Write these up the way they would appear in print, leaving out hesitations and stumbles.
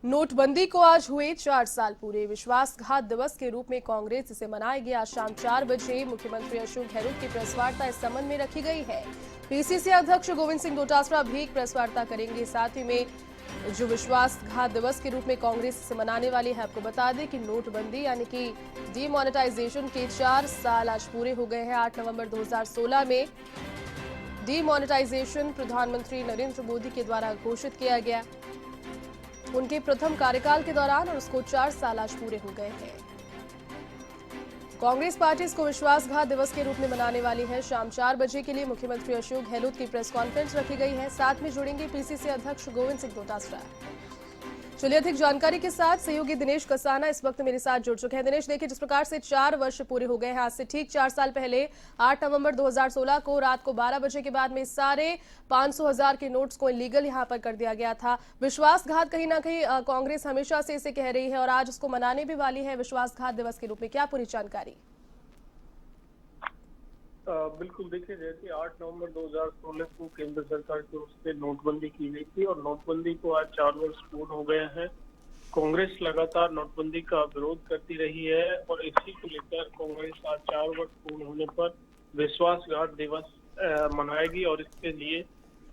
नोटबंदी को आज हुए 4 साल पूरे। विश्वासघात दिवस के रूप में कांग्रेस इसे मनाएगी। आज शाम 4 बजे मुख्यमंत्री अशोक गहलोत की प्रेस वार्ता इस संबंध में रखी गई है। पीसीसी अध्यक्ष गोविंद सिंह डोटासरा भी एक प्रेस वार्ता करेंगे। साथ ही में जो विश्वासघात दिवस के रूप में कांग्रेस इसे मनाने वाली है, आपको बता दें कि नोटबंदी यानी कि डीमोनेटाइजेशन के 4 साल आज पूरे हो गए हैं। 8 नवंबर 2016 में डीमोनेटाइजेशन प्रधानमंत्री नरेंद्र मोदी के द्वारा घोषित किया गया, उनके प्रथम कार्यकाल के दौरान, और उसको 4 साल आज पूरे हो गए हैं। कांग्रेस पार्टी इसको विश्वासघात दिवस के रूप में मनाने वाली है। शाम 4 बजे के लिए मुख्यमंत्री अशोक गहलोत की प्रेस कॉन्फ्रेंस रखी गई है। साथ में जुड़ेंगे पीसीसी अध्यक्ष गोविंद सिंह डोटासरा। चलिए अधिक जानकारी के साथ सहयोगी दिनेश कसाना इस वक्त मेरे साथ जुड़ चुके हैं। दिनेश, देखिए जिस प्रकार से 4 वर्ष पूरे हो गए हैं, आज से ठीक 4 साल पहले 8 नवंबर 2016 को रात को 12 बजे के बाद में सारे 500,000 के नोट्स को इलीगल यहां पर कर दिया गया था। विश्वासघात कहीं ना कहीं कांग्रेस हमेशा से इसे कह रही है और आज उसको मनाने भी वाली है विश्वासघात दिवस के रूप में। क्या पूरी जानकारी? बिल्कुल, देखिए जैसे 8 नवंबर 2016 को केंद्र सरकार की ओर से नोटबंदी की गई थी और नोटबंदी को आज 4 वर्ष पूर्ण हो गए हैं। कांग्रेस लगातार नोटबंदी का विरोध करती रही है और इसी को लेकर कांग्रेस आज 4 वर्ष पूर्ण होने पर विश्वासघात दिवस मनाएगी और इसके लिए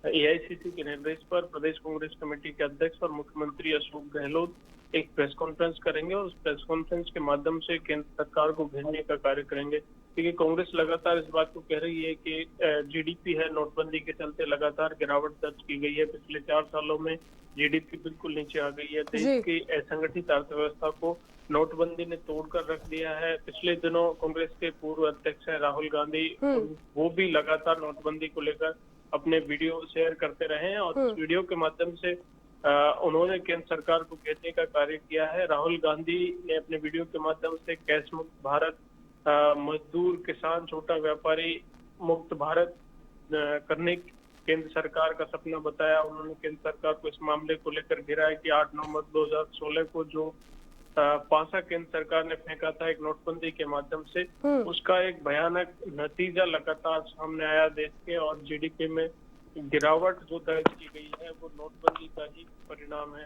एआईसीसी के निर्देश पर प्रदेश कांग्रेस कमेटी के अध्यक्ष और मुख्यमंत्री अशोक गहलोत एक प्रेस कॉन्फ्रेंस करेंगे और उस प्रेस कॉन्फ्रेंस के माध्यम से केंद्र सरकार को घेरने का कार्य करेंगे, क्योंकि कांग्रेस लगातार इस बात को कह रही है कि जीडीपी है नोटबंदी के चलते लगातार गिरावट दर्ज की गई है। पिछले 4 सालों में जीडीपी बिल्कुल नीचे आ गई है। देश की असंगठित अर्थव्यवस्था को नोटबंदी ने तोड़कर रख दिया है। पिछले दिनों कांग्रेस के पूर्व अध्यक्ष है राहुल गांधी, वो भी लगातार नोटबंदी को लेकर अपने वीडियो शेयर करते रहे हैं और इस वीडियो के माध्यम से उन्होंने केंद्र सरकार को घेरने का कार्य किया है। राहुल गांधी ने अपने वीडियो के माध्यम से कैश मुक्त भारत, मजदूर, किसान, छोटा व्यापारी मुक्त भारत करने केंद्र सरकार का सपना बताया। उन्होंने केंद्र सरकार को इस मामले को लेकर घेरा है कि 8 नवंबर 2016 को जो पासा केंद्र सरकार ने फेंका था एक नोटबंदी के माध्यम से, उसका एक भयानक नतीजा लगातार सामने आया देश के, और जीडीपी में गिरावट जो दर्ज की गई है वो नोटबंदी का ही परिणाम है।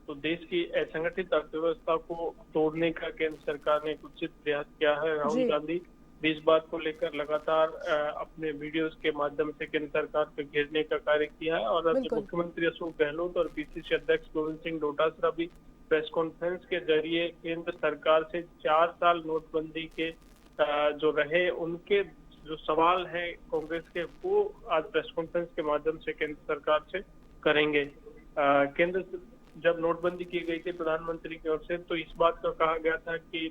तो देश की असंगठित अर्थव्यवस्था को तोड़ने का केंद्र सरकार ने उचित प्रयास किया है। राहुल गांधी भी इस बात को लेकर लगातार अपने वीडियोस के माध्यम से केंद्र सरकार को घेरने का कार्य किया है और मुख्यमंत्री अशोक गहलोत और पीसीसी अध्यक्ष गोविंद सिंह डोटासरा भी प्रेस कॉन्फ्रेंस के जरिए केंद्र सरकार से 4 साल नोटबंदी के जो रहे उनके जो सवाल है कांग्रेस के, वो आज प्रेस कॉन्फ्रेंस के माध्यम से केंद्र सरकार से करेंगे। केंद्र जब नोटबंदी की गई थी प्रधानमंत्री की ओर से, तो इस बात का कहा गया था कि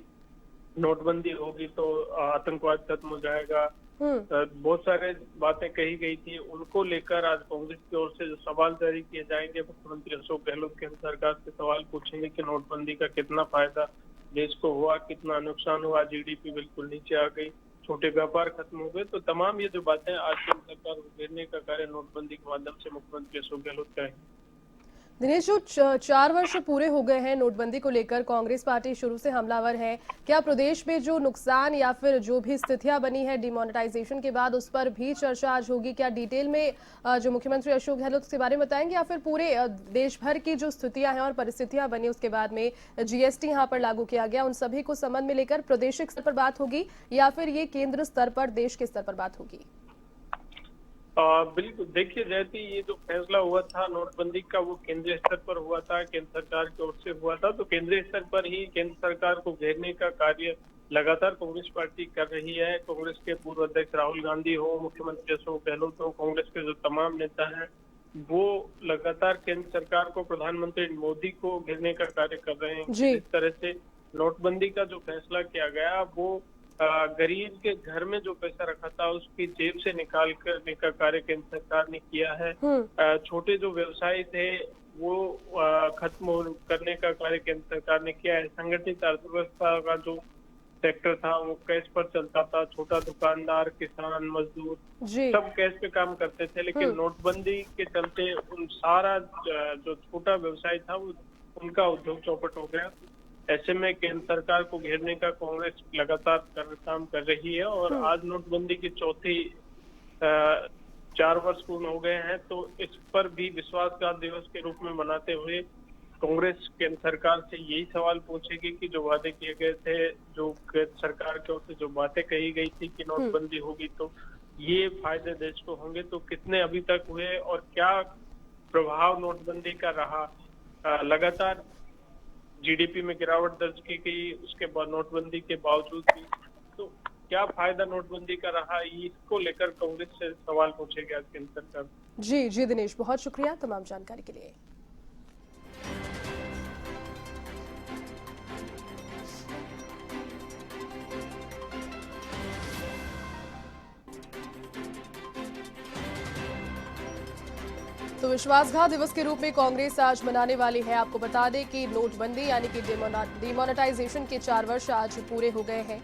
नोटबंदी होगी तो आतंकवाद खत्म हो जाएगा। बहुत सारे बातें कही गई थी, उनको लेकर आज कांग्रेस की ओर से जो सवाल जारी किए जाएंगे, मुख्यमंत्री अशोक गहलोत केंद्र सरकार से सवाल पूछेंगे कि नोटबंदी का कितना फायदा देश को हुआ, कितना नुकसान हुआ, जीडीपी बिल्कुल नीचे आ गई, छोटे व्यापार खत्म हो गए। तो तमाम ये जो बातें आज केंद्र सरकार को घेरने का कार्य नोटबंदी के माध्यम से मुख्यमंत्री अशोक गहलोत करेंगे। दिनेश, जो 4 वर्ष पूरे हो गए हैं नोटबंदी को लेकर, कांग्रेस पार्टी शुरू से हमलावर है। क्या प्रदेश में जो नुकसान या फिर जो भी स्थितियां बनी है डिमोनेटाइजेशन के बाद, उस पर भी चर्चा आज होगी? क्या डिटेल में जो मुख्यमंत्री अशोक गहलोत उसके बारे में बताएंगे, या फिर पूरे देश भर की जो स्थितियां हैं और परिस्थितियां बनी उसके बाद में जीएसटी यहाँ पर लागू किया गया, उन सभी को संबंध में लेकर प्रादेशिक स्तर पर बात होगी या फिर ये केंद्र स्तर पर, देश के स्तर पर बात होगी? बिल्कुल, देखिए जयती, ये जो फैसला हुआ था नोटबंदी का वो केंद्रीय स्तर पर हुआ था, केंद्र सरकार की ओर से हुआ था। तो केंद्रीय स्तर पर ही केंद्र सरकार को घेरने का कार्य लगातार कांग्रेस पार्टी कर रही है। कांग्रेस के पूर्व अध्यक्ष राहुल गांधी हो, मुख्यमंत्री अशोक गहलोत हो, कांग्रेस के जो तमाम नेता हैं, वो लगातार केंद्र सरकार को, प्रधानमंत्री मोदी को घेरने का कार्य कर रहे हैं। जिस तरह से नोटबंदी का जो फैसला किया गया, वो गरीब के घर में जो पैसा रखा था उसकी जेब से निकाल करने का कार्य केंद्र सरकार ने किया है। छोटे जो व्यवसाय थे वो खत्म करने का कार्य केंद्र सरकार ने किया है। संगठित अर्थव्यवस्था का जो सेक्टर था वो कैश पर चलता था, छोटा दुकानदार, किसान, मजदूर सब कैश पे काम करते थे, लेकिन नोटबंदी के चलते उन सारा जो छोटा व्यवसाय था वो उनका उद्योग चौपट हो गया। ऐसे में केंद्र सरकार को घेरने का कांग्रेस लगातार काम कर रही है और आज नोटबंदी की चौथी 4 वर्ष पूर्ण हो गए हैं, तो इस पर भी विश्वासघात दिवस के रूप में मनाते हुए कांग्रेस केंद्र सरकार से यही सवाल पूछेगी कि जो वादे किए गए थे, जो केंद्र सरकार की ओर से जो बातें कही गई थी कि नोटबंदी होगी तो ये फायदे देश को होंगे, तो कितने अभी तक हुए और क्या प्रभाव नोटबंदी का रहा। लगातार जीडीपी में गिरावट दर्ज की गई उसके बाद नोटबंदी के बावजूद भी, तो क्या फायदा नोटबंदी का रहा, इसको लेकर कांग्रेस से सवाल पूछेगी आज केंद्र सरकार। जी जी दिनेश, बहुत शुक्रिया तमाम जानकारी के लिए। तो विश्वासघात दिवस के रूप में कांग्रेस आज मनाने वाली है। आपको बता दें कि नोटबंदी यानी कि डिमोनेटाइजेशन के 4 वर्ष आज पूरे हो गए हैं।